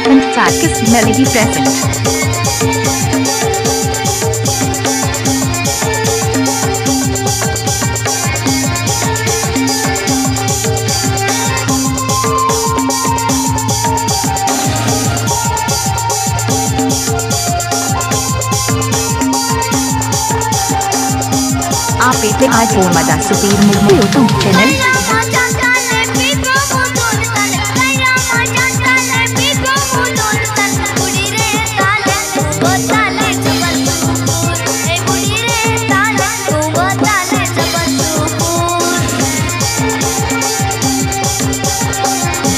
झारखंड सार्किस melody present. आप इसे आज मदा सुपीर मुर्मू यूट्यूब चैनल।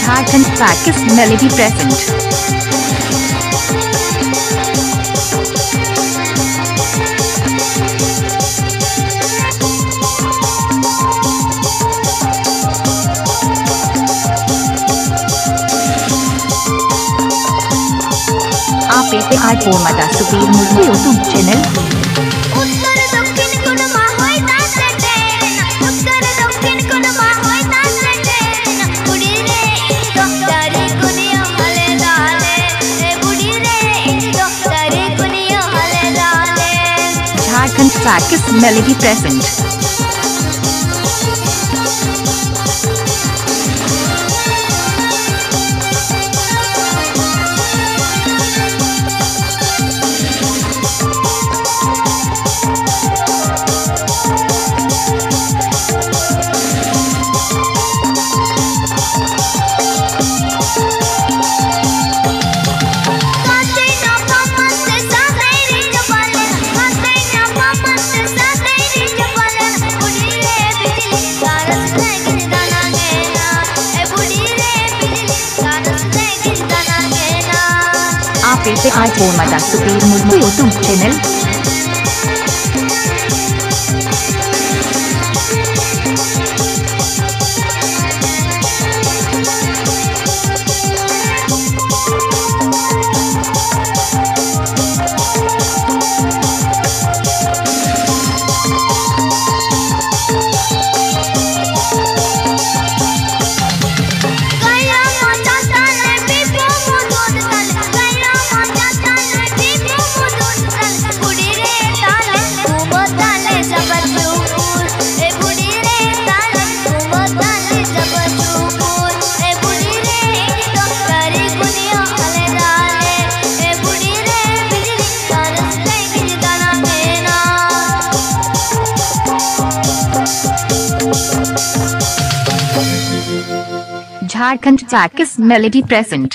झारखंड सार्किस मेलेडी प्रेजेंट। आप इसे आज मदा सुपीर मुर्मू यूट्यूब चैनल। झारखंड सार्किस मेलेडी प्रेजेंट। आप इसे आज मदा सुपीर मुर्मू यूट्यूब चैनल। झारखंड सार्किस मेलेडी प्रेजेंट।